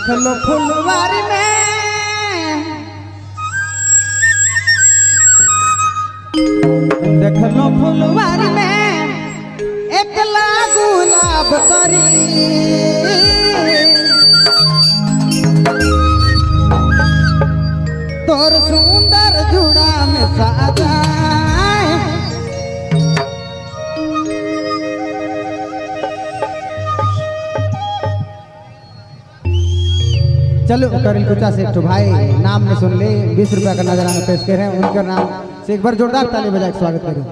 देख लो फुलवारी में देख लो फुलवारी में एकला गुलाब तरी तोर सुंदर जुड़ा में साजा चलो करिल कुचा से एक तो भाई नाम ने सुन ले 20 रुपया का नजराना पेश कर रहे हैं उनका नाम से एक बार जोरदार ताली बजा के स्वागत करो।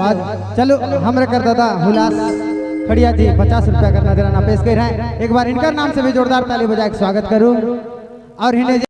धन्यवाद। चलो हमरे कर दादा हुलास खड़िया जी 50 रुपया का नजराना पेश कर रहे हैं। एक बार इनका नाम से भी जोरदार ताली बजा के स्वागत करूं और इन्हें